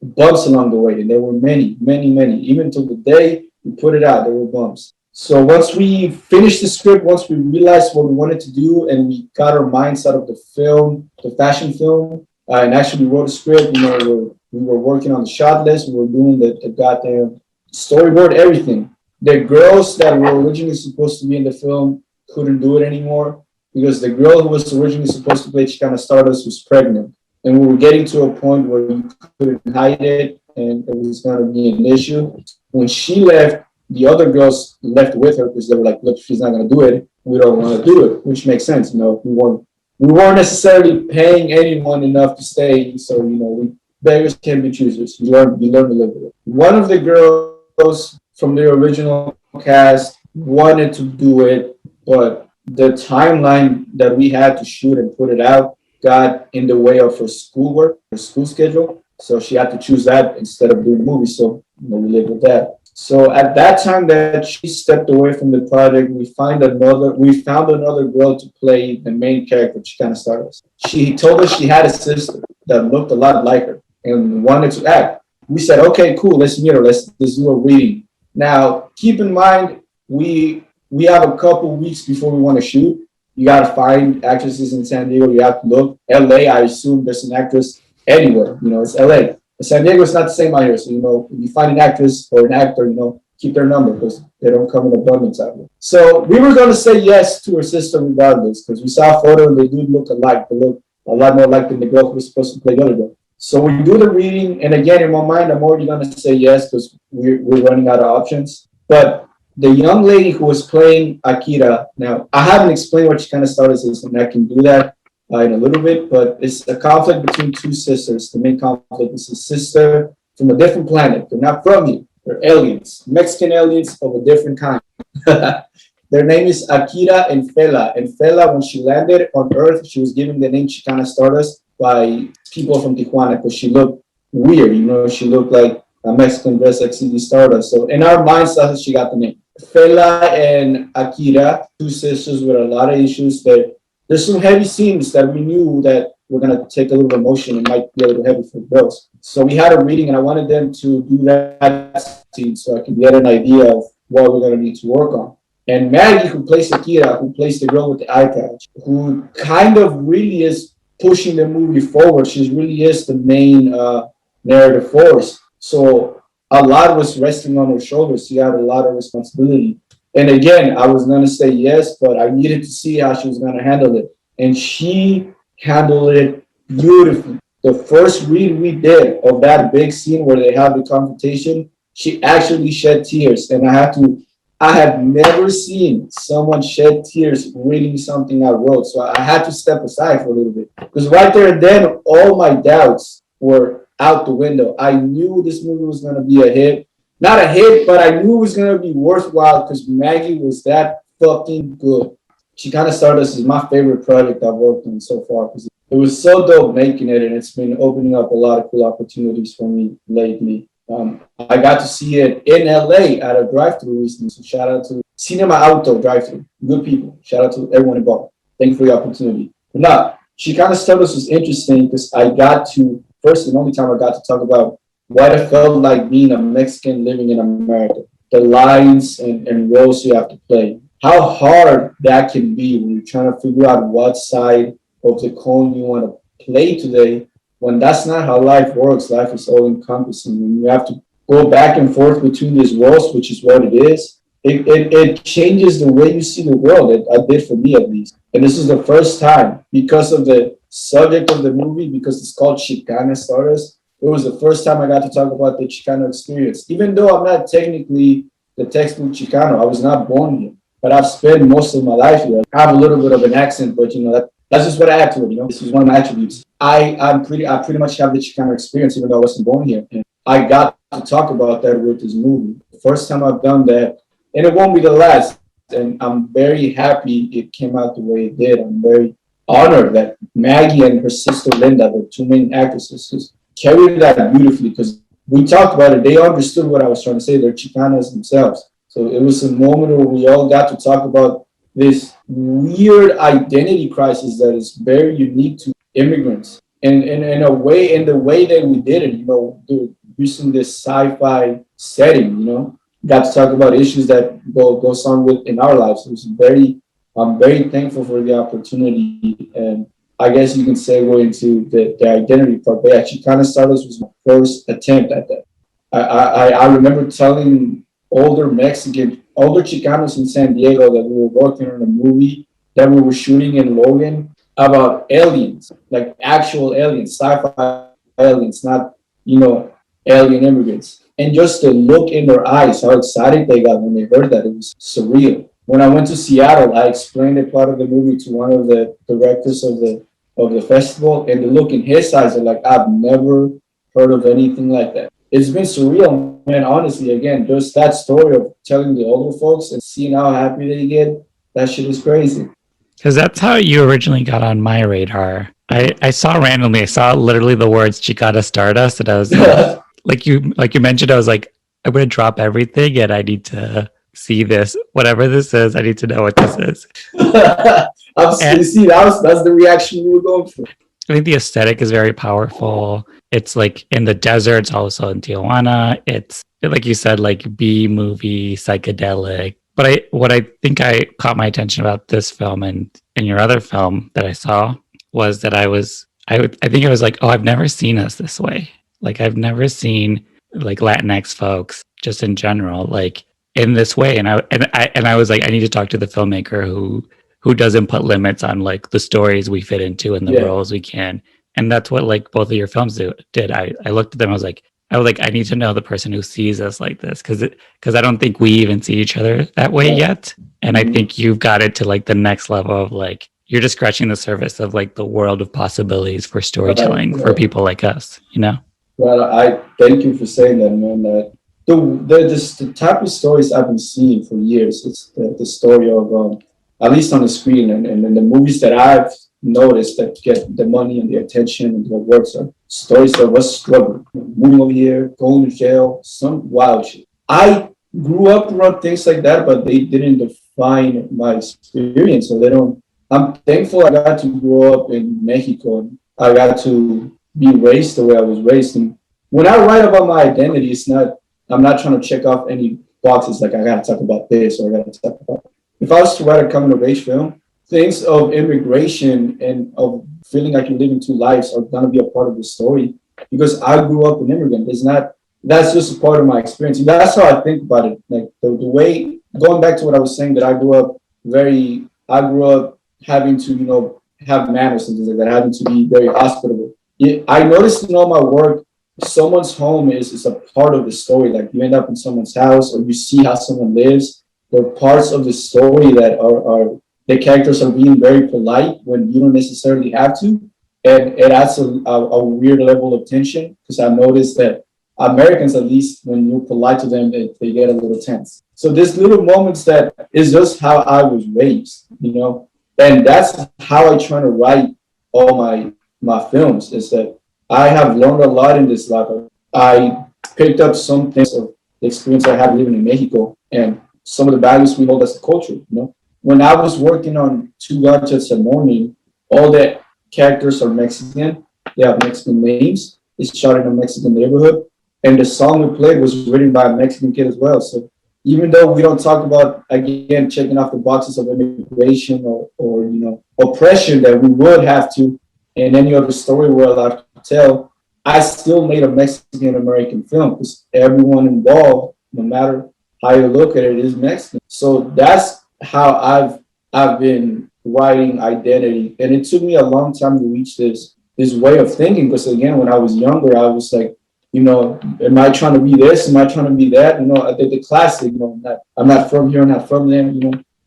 bumps along the way. And there were many, many, many. Even till the day we put it out, there were bumps. So once we finished the script, once we realized what we wanted to do, and we got our minds out of the film, the fashion film, and actually wrote a script, we were working on the shot list, we were doing the goddamn storyboard, everything. The girls that were originally supposed to be in the film couldn't do it anymore because the girl who was originally supposed to play Chicana Stardust was pregnant. And we were getting to a point where you couldn't hide it and it was going to be an issue. When she left, the other girls left with her because they were like, look, she's not going to do it. We don't want to do it, which makes sense. We weren't necessarily paying anyone enough to stay. So, beggars can be choosers. You learn to live with it. One of the girls from the original cast wanted to do it, but the timeline that we had to shoot and put it out got in the way of her schoolwork, her school schedule. So she had to choose that instead of doing the movie. So we lived with that. So at that time that she stepped away from the project, we found another girl to play the main character, Chicana Stardust. She told us she had a sister that looked a lot like her and wanted to act. We said, okay, cool, let's meet her. Let's do a reading. Now, keep in mind, we have a couple weeks before we want to shoot. You got to find actresses in San Diego. You have to look. LA, I assume there's an actress anywhere. It's LA. But San Diego is not the same out here. So, if you find an actress or an actor, keep their number because they don't come in abundance out here. So we were going to say yes to her sister regardless because we saw a photo and they do look alike. They look a lot more like the girl who was supposed to play the other girl. So we do the reading. And again, in my mind, I'm already going to say yes because we're running out of options. But the young lady who was playing Akira, now I haven't explained what Chicana Stardust is, and I can do that in a little bit, but it's a conflict between two sisters. The main conflict is a sister from a different planet. They're not from here. They're aliens, Mexican aliens of a different kind. Their name is Akira and Fela. And Fela, when she landed on Earth, she was given the name Chicana Stardust by people from Tijuana because she looked weird. She looked like a Mexican dress like CD Stardust. So in our minds, that's how she got the name. Fela and Akira, two sisters with a lot of issues. There's some heavy scenes that we knew that were going to take a little emotion and might be a little heavy for girls. So we had a reading and I wanted them to do that scene so I could get an idea of what we're going to need to work on. And Maggie, who plays Akira, who plays the girl with the eye patch, who kind of really is pushing the movie forward. She really is the main narrative force. So a lot was resting on her shoulders. She had a lot of responsibility. And again, I was going to say yes, but I needed to see how she was going to handle it. And she handled it beautifully. The first read we did of that big scene where they have the confrontation, she actually shed tears. And I had never seen someone shed tears reading something I wrote. So I had to step aside for a little bit. Because right there and then, all my doubts were out the window. I knew this movie was going to be a hit. Not a hit, but I knew it was going to be worthwhile because Maggie was that fucking good. Chicana Stardust is my favorite project I've worked on so far because it was so dope making it, and it's been opening up a lot of cool opportunities for me lately. I got to see it in LA at a drive-thru recently, so shout out to Cinema Auto drive-thru. Good people. Shout out to everyone involved. Thank you for the opportunity. But now, Chicana Stardust was interesting because I got to, first and only time I got to talk about what it felt like being a Mexican living in America. The lines and roles you have to play. How hard that can be when you're trying to figure out what side of the coin you want to play today, when that's not how life works. Life is all encompassing. When you have to go back and forth between these roles, which is what it is, it changes the way you see the world. It did for me at least. And this is the first time because of the subject of the movie, because it's called Chicana Stardust. It was the first time I got to talk about the Chicano experience. Even though I'm not technically the textbook Chicano, I was not born here, but I've spent most of my life here. I have a little bit of an accent, but that's just what I add to it. This is one of my attributes. I pretty much have the Chicano experience, even though I wasn't born here. And I got to talk about that with this movie. The first time I've done that, and it won't be the last. And I'm very happy it came out the way it did. I'm very honored that Maggie and her sister Linda, the two main actresses, carried that beautifully because we talked about it. They understood what I was trying to say. They're Chicanas themselves. So it was a moment where we all got to talk about this weird identity crisis that is very unique to immigrants. And in a way, in the way that we did it, using this sci-fi setting, got to talk about issues that goes on with in our lives. I'm very thankful for the opportunity, and I guess you can segue into the identity part. But yeah, Chicana Stardust was my first attempt at that. I remember telling older Chicanos in San Diego that we were working on a movie that we were shooting in Logan about aliens, like actual aliens, sci-fi aliens, not, alien immigrants. And just the look in their eyes, how excited they got when they heard that, it was surreal. When I went to Seattle, I explained a part of the movie to one of the directors of the festival, and the look in his eyes are like, I've never heard of anything like that. It's been surreal, man. Honestly, again, just that story of telling the older folks and seeing how happy they get, that shit is crazy. Because that's how you originally got on my radar. I saw randomly, I saw literally the words Chicana Stardust, and I was like you mentioned, I was like, I'm gonna drop everything and I need to see this. Whatever this is, I need to know what this is. See, that's the reaction we were going for. I think the aesthetic is very powerful. It's like in the deserts, also in Tijuana. It's like you said, like B movie, psychedelic. But what I think I caught my attention about this film and your other film that I saw was that I think I was like, oh, I've never seen us this way. Like I've never seen like Latinx folks just in general, like in this way. And I was like, I need to talk to the filmmaker who doesn't put limits on like the stories we fit into and the roles we can. And that's what like both of your films did. I looked at them, I was like, I need to know the person who sees us like this because I don't think we even see each other that way yet. And I think you've got it to like the next level of like, you're just scratching the surface of like the world of possibilities for storytelling for people like us, Well, I thank you for saying that, man. The type of stories I've been seeing for years, it's the story of, at least on the screen and in the movies that I've noticed that get the money and the attention and the awards are stories of us struggling, moving over here, going to jail, some wild shit. I grew up around things like that, but they didn't define my experience. So I'm thankful I got to grow up in Mexico and I got to be raised the way I was raised. And when I write about my identity, I'm not trying to check off any boxes like I got to talk about this or I got to talk about. If I was to write a coming of age film, things of immigration and of feeling like you're living two lives are going to be a part of the story because I grew up an immigrant. That's just a part of my experience. And that's how I think about it. Like the way, going back to what I was saying, that I grew up having to, have manners and things like that, having to be very hospitable. I noticed in all my work, someone's home is a part of the story. Like you end up in someone's house or you see how someone lives. They're parts of the story that are the characters are being very polite when you don't necessarily have to. And it adds a weird level of tension because I noticed that Americans, at least when you're polite to them, they get a little tense. So there's little moments that is just how I was raised, and that's how I try to write all my films is that I have learned a lot in this life. I picked up some things of the experience I had living in Mexico and some of the values we hold as a culture, When I was working on Two Gadgets a Morning, all the characters are Mexican. They have Mexican names. It's shot in a Mexican neighborhood. And the song we played was written by a Mexican kid as well. So even though we don't talk about, again, checking off the boxes of immigration or oppression that we would have to in any other story we're allowed to tell, I still made a Mexican-American film because everyone involved, no matter how you look at it is Mexican. So that's how I've been writing identity, and it took me a long time to reach this way of thinking. Because again, when I was younger, I was like, am I trying to be this? Am I trying to be that? I did the classic. I'm not from here. I'm not from there.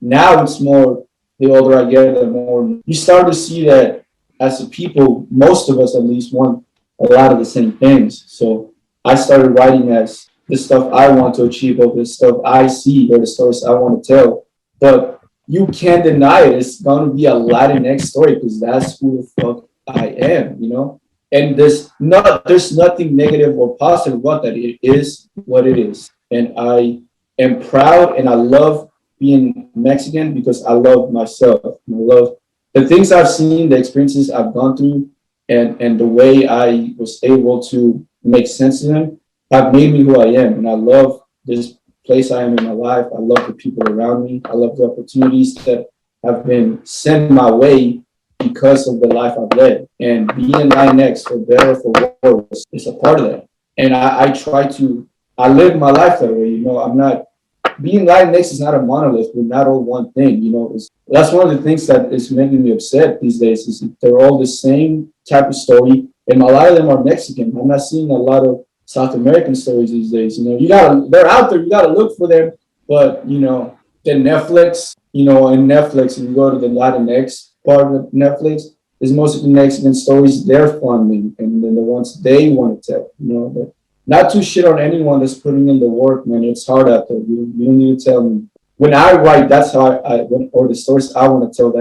Now it's more, the older I get, the more you start to see that as a people, most of us at least want a lot of the same things. So I started writing as the stuff I want to achieve, or the stuff I see, or the stories I want to tell. But you can't deny it. It's going to be a Latinx story because that's who the fuck I am. And there's nothing negative or positive about that. It is what it is. And I am proud and I love being Mexican because I love myself. I love the things I've seen, the experiences I've gone through, and the way I was able to make sense of them have made me who I am. And I love this place I am in my life. I love the people around me. I love the opportunities that have been sent my way because of the life I've led. And being LatinX, for better or for worse, is a part of that. And I live my life that way. I'm not, being Latinx is not a monolith. We're not all one thing. That's one of the things that is making me upset these days, is that they're all the same type of story. And a lot of them are Mexican. I'm not seeing a lot of South American stories these days. They're out there. You gotta look for them. But the Netflix, in Netflix, if you go to the Latinx part of Netflix, is most of the Mexican stories they're funding, and then the ones they want to tell. Not to shit on anyone that's putting in the work, man. It's hard out there. You don't need to tell me. When I write, that's how or the stories I want to tell.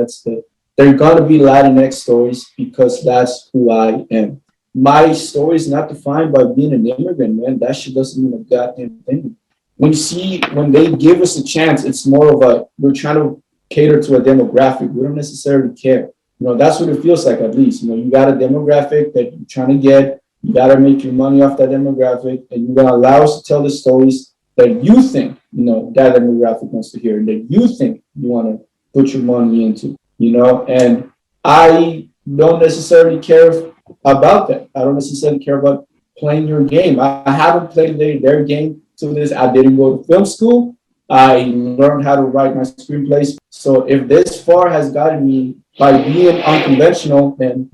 They're gonna be Latinx stories because that's who I am. My story is not defined by being an immigrant, man. That shit doesn't mean a goddamn thing. When they give us a chance, it's more of we're trying to cater to a demographic. We don't necessarily care. That's what it feels like, at least. You got a demographic that you're trying to get. You got to make your money off that demographic, and you're going to allow us to tell the stories that you think, that demographic wants to hear, and that you think you want to put your money into, and I don't necessarily care about that. I don't necessarily care about playing your game. I haven't played their game to this. I didn't go to film school. I learned how to write my screenplays. So if this far has gotten me by being unconventional, then,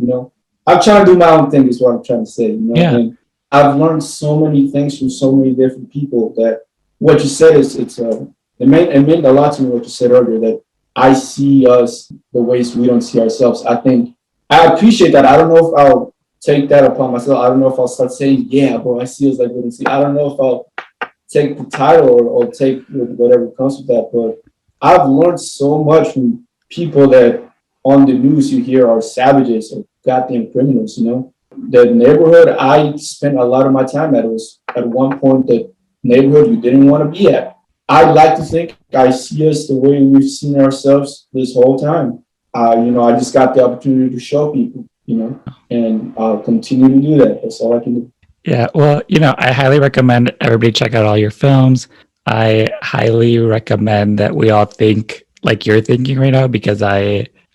I'm trying to do my own thing is what I'm trying to say. Yeah. And I've learned so many things from so many different people that what you said it meant a lot to me what you said earlier, that I see us the ways we don't see ourselves. I think I appreciate that. I don't know if I'll take that upon myself. I don't know if I'll start saying, yeah, bro, I see us like we don't see. I don't know if I'll take the title or take whatever comes with that. But I've learned so much from people that on the news you hear are savages or goddamn criminals. The neighborhood I spent a lot of my time at was at one point the neighborhood you didn't want to be at. I'd like to think I see us the way we've seen ourselves this whole time. I just got the opportunity to show people, and I'll continue to do that. That's all I can do. Yeah, well, I highly recommend everybody check out all your films. I highly recommend that we all think like you're thinking right now, because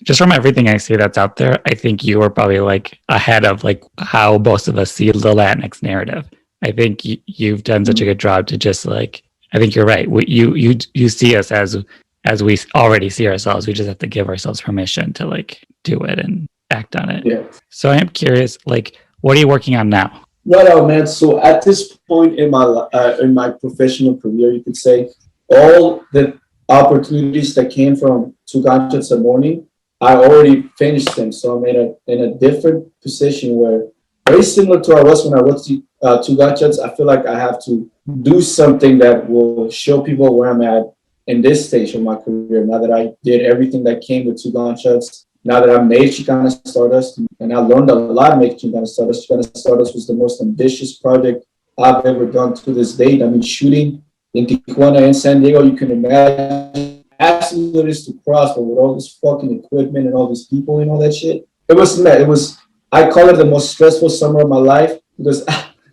just from everything I see that's out there, I think you are probably like ahead of like how most of us see the Latinx narrative. I think you've done such a good job to just like, I think you're right. You see us as we already see ourselves. We just have to give ourselves permission to like do it and act on it. Yeah. So I am curious, like, what are you working on now? Right on, man. So at this point in my professional career, you could say all the opportunities that came from Two Gunshots a Morning, I already finished them. So I'm in a different position where, very similar to I was when I wrote Two Gunshots, I feel like I have to do something that will show people where I'm at in this stage of my career. Now that I did everything that came with Two Gunshots, now that I made Chicana Stardust, and I learned a lot making Chicana Stardust. Chicana Stardust was the most ambitious project I've ever done to this date. I mean, shooting in Tijuana and San Diego, you can imagine absolutely it is to cross, but with all this fucking equipment and all these people and all that shit. It was, I call it the most stressful summer of my life, because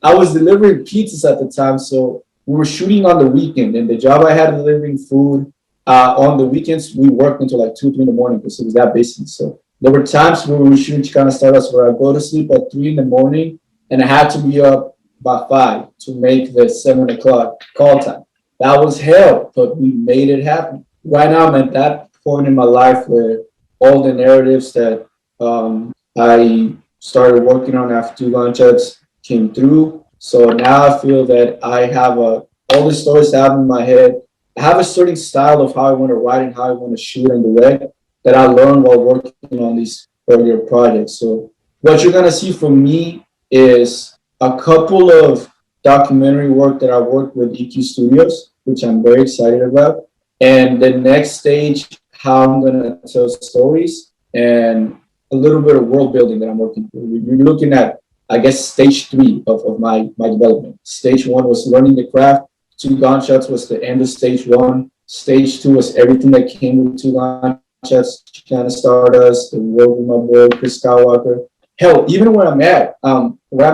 I was delivering pizzas at the time. So we were shooting on the weekend, and the job I had delivering food, on the weekends, we worked until like 2, 3 in the morning because it was that busy. So there were times when we were shooting Chicana Stardust where I go to sleep at 3 in the morning and I had to be up by 5 to make the 7 o'clock call time. that was hell, but we made it happen. Right now, I'm at that point in my life where all the narratives that I started working on after two gunshots came through. So now I feel that I have all the stories I have in my head. I have a certain style of how I want to write and how I want to shoot and direct that I learned while working on these earlier projects. So what you're gonna see from me is a couple of documentary work that I worked with EQ Studios, which I'm very excited about. And the next stage, how I'm gonna tell stories and a little bit of world building that I'm working through. You're looking at, I guess, stage three of my development. Stage one was learning the craft. Two gunshots was the end of stage one. Stage two was everything that came with two gunshots, Chicana Stardust, the world with my boy Chris Skywalker. Hell, even where I'm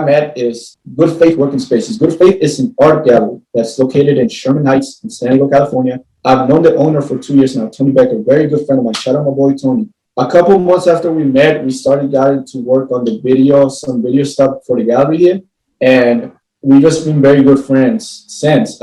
at is Good Faith Working Spaces. Good Faith is an art gallery that's located in Sherman Heights in San Diego, California. I've known the owner for 2 years now, Tony Becker, very good friend of mine. Shout out my boy Tony. A couple of months after we met, we started getting to work on the video, some video stuff for the gallery here. And we've just been very good friends since.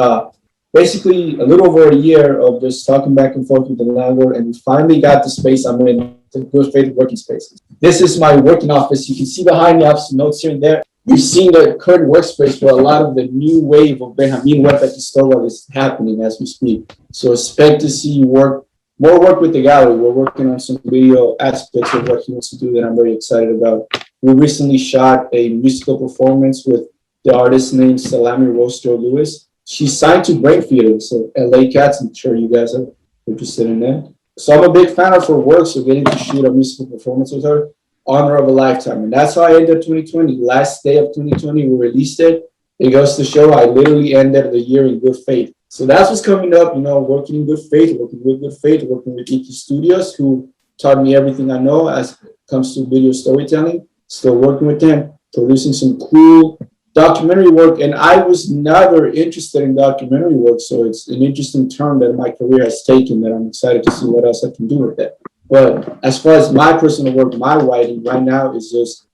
Basically, a little over a year of just talking back and forth with the landlord, and we finally got the space I'm in, the Good Faith Working Spaces. This is my working office. You can see behind me, I have some notes here and there. You've seen the current workspace where a lot of the new wave of Benjamin Huerta Cristobal is happening as we speak. So expect to see more work with the gallery. We're working on some video aspects of what he wants to do that I'm very excited about. We recently shot a musical performance with the artist named Salami Rostro Lewis. She's signed to Brain Theater, so LA Cats. I'm sure you guys are interested in that. So I'm a big fan of her work, so getting to shoot a musical performance with her, honor of a lifetime. And that's how I ended 2020. Last day of 2020, we released it. It goes to show I literally ended the year in good faith. So that's what's coming up, working in good faith, working with good faith, working with EQ Studios, who taught me everything I know as it comes to video storytelling. Still working with them, producing some cool documentary work. And I was never interested in documentary work, so it's an interesting turn that my career has taken that I'm excited to see what else I can do with it. But as far as my personal work, my writing right now is just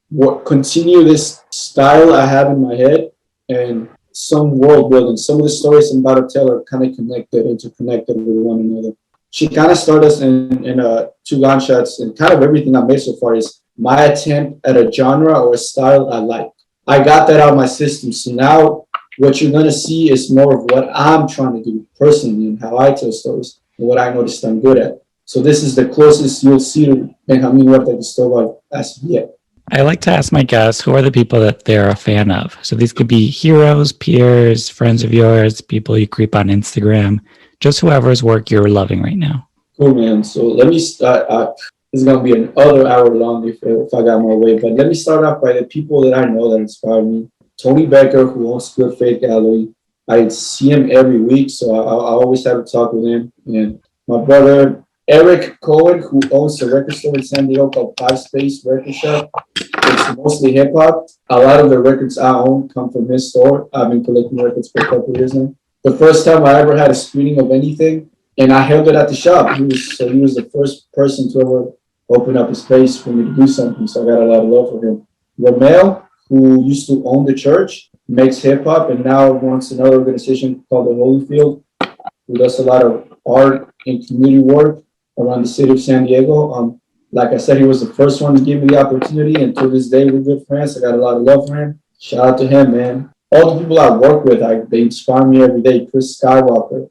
continue this style I have in my head and some world building. Some of the stories I'm about to tell are kind of interconnected with one another. Chicana Stardust and two gunshots and kind of everything I made so far is my attempt at a genre or a style I like. I got that out of my system. So now what you're going to see is more of what I'm trying to do personally and how I tell stories and what I noticed I'm good at. So this is the closest you'll see to Benjamin Huerta Cristobal as of yet. I like to ask my guests who are the people that they're a fan of. So these could be heroes, peers, friends of yours, people you creep on Instagram, just whoever's work you're loving right now. Cool, man. So let me start. This is going to be another hour long if I got my way. But let me start off by the people that I know that inspire me. Tony Becker, who owns Good Faith Gallery. I see him every week, so I always have a talk with him. And my brother, Eric Cohen, who owns a record store in San Diego called Five Space Record Shop. It's mostly hip hop. A lot of the records I own come from his store. I've been collecting records for a couple of years now. The first time I ever had a screening of anything, and I held it at the shop. He was the first person to ever open up a space for me to do something. So I got a lot of love for him. Romel, who used to own the church, makes hip hop, and now runs another organization called the Holyfield, who does a lot of art and community work around the city of San Diego. Like I said, he was the first one to give me the opportunity, and to this day, we're good friends. I got a lot of love for him. Shout out to him, man. All the people I work with, they inspire me every day. Chris Skywalker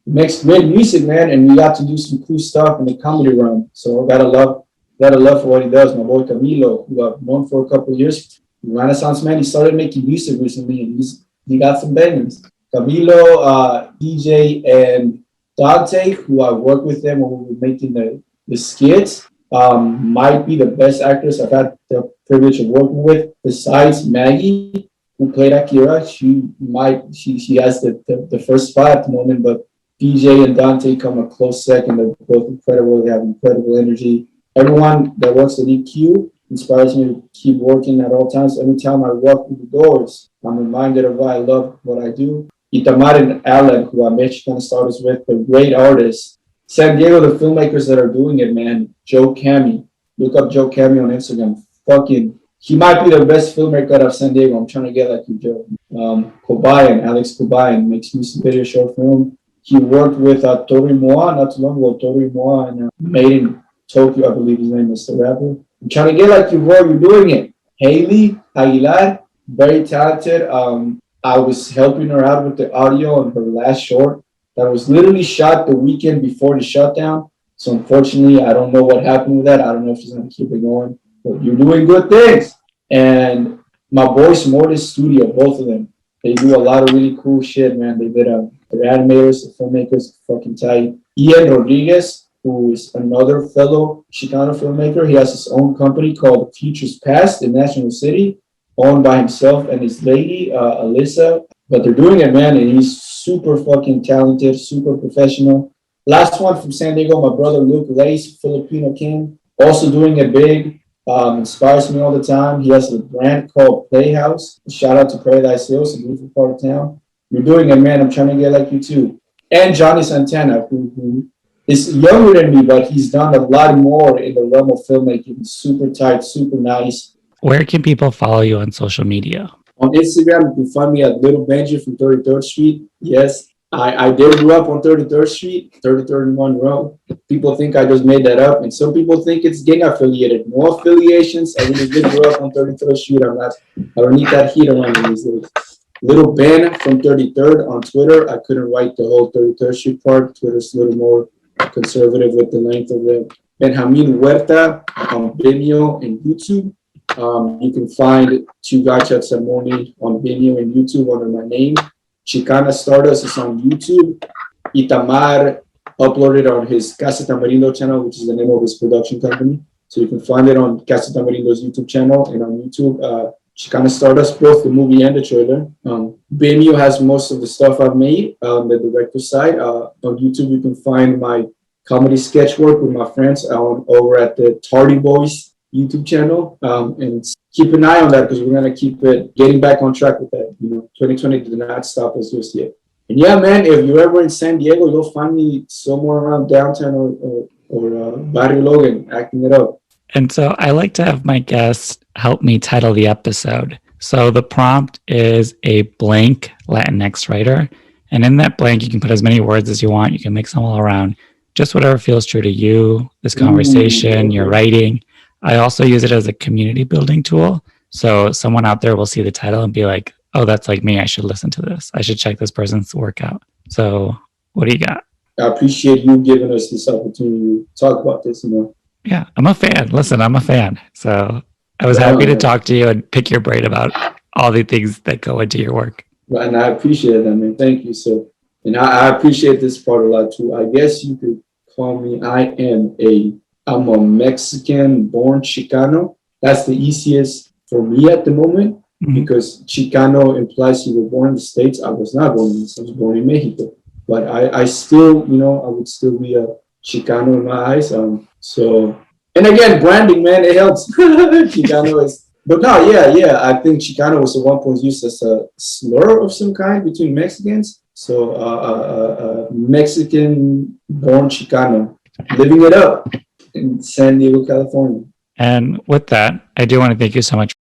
makes great music, man, and we got to do some cool stuff in the comedy realm. So I got a love for what he does. My boy Camilo, who I've known for a couple of years, Renaissance man. He started making music recently, and he got some bangers. Camilo, DJ, and Dante, who I worked with them when we were making the skits. Might be the best actress I've had the privilege of working with, besides Maggie, who played Akira. She has the first spot at the moment, but DJ and Dante come a close second. They're both incredible. They have incredible energy. Everyone that works at EQ inspires me to keep working at all times. Every time I walk through the doors, I'm reminded of why I love what I do. Itamar and Alan, who I met Chicana Stardust with, they're great artists. San Diego, the filmmakers that are doing it, man. Joe Cammy. Look up Joe Cammy on Instagram. he might be the best filmmaker out of San Diego. I'm trying to get like you, Joe. Alex Cobain makes music video short film. He worked with Tori Moa not too long ago. Tori Moa and Made in Tokyo, I believe his name is the rapper. I'm trying to get like you, bro. You're doing it. Haley Aguilar, very talented. I was helping her out with the audio on her last short that was literally shot the weekend before the shutdown. So unfortunately, I don't know what happened with that. I don't know if she's going to keep it going. But you're doing good things. And my boys Mortis Studio, both of them, they do a lot of really cool shit, man. They're animators, they're filmmakers, fucking tight. Ian Rodriguez, who is another fellow Chicano filmmaker. He has his own company called Futures Past in National City, owned by himself and his lady, Alyssa. But they're doing it, man, and he's super fucking talented, super professional. Last one from San Diego, my brother Luke Lace, Filipino king, also doing it big. Inspires me all the time. He has a brand called Playhouse. Shout out to Paradise Hills, a beautiful part of town. You're doing it, man. I'm trying to get like you too. And Johnny Santana, who is younger than me, but he's done a lot more in the realm of filmmaking. He's super tight, super nice. Where can people follow you on social media? On Instagram, you can find me at Little Benji from 33rd Street. Yes, I did grow up on 33rd Street, 33rd and Monroe. People think I just made that up, and some people think it's gang affiliated. No affiliations. I really did grow up on 33rd Street. I don't need that heat around me these days. Little Ben from 33rd on Twitter. I couldn't write the whole 33rd Street part. Twitter's a little more conservative with the length of it. Benjamin Huerta on Vimeo and YouTube. You can find Chugacha Tsamoni on Vimeo and YouTube under my name. Chicana Stardust is on YouTube. Itamar uploaded on his Casa Tamarindo channel, which is the name of his production company. So you can find it on Casa Tamarindo's YouTube channel and on YouTube. Chicana Stardust, both the movie and the trailer. Vimeo has most of the stuff I've made on the director's side. On YouTube, you can find my comedy sketch work with my friends over at the Tardy Boys YouTube channel, and keep an eye on that because we're going to keep it getting back on track with that. 2020 did not stop us just yet. And yeah, man, if you're ever in San Diego, you'll find me somewhere around downtown or Barrio Logan acting it up. And so I like to have my guests help me title the episode. So the prompt is a blank Latinx writer. And in that blank, you can put as many words as you want. You can mix them all around. Just whatever feels true to you, this conversation, your writing. I also use it as a community building tool. So someone out there will see the title and be like, oh, that's like me. I should listen to this. I should check this person's work out. So what do you got? I appreciate you giving us this opportunity to talk about this. Yeah, I'm a fan. Listen, I'm a fan. So I was happy to talk to you and pick your brain about all the things that go into your work. And I appreciate that, man. Thank you. So, and I appreciate this part a lot too. I guess you could call me, I'm a Mexican-born Chicano. That's the easiest for me at the moment because Chicano implies you were born in the States. I was not born in the States. I was born in Mexico. But I still, I would still be a Chicano in my eyes. So, and again, branding, man, it helps. Chicano is, but no, yeah. I think Chicano was at one point used as a slur of some kind between Mexicans. So, Mexican-born Chicano, living it up in San Diego, California. And with that, I do want to thank you so much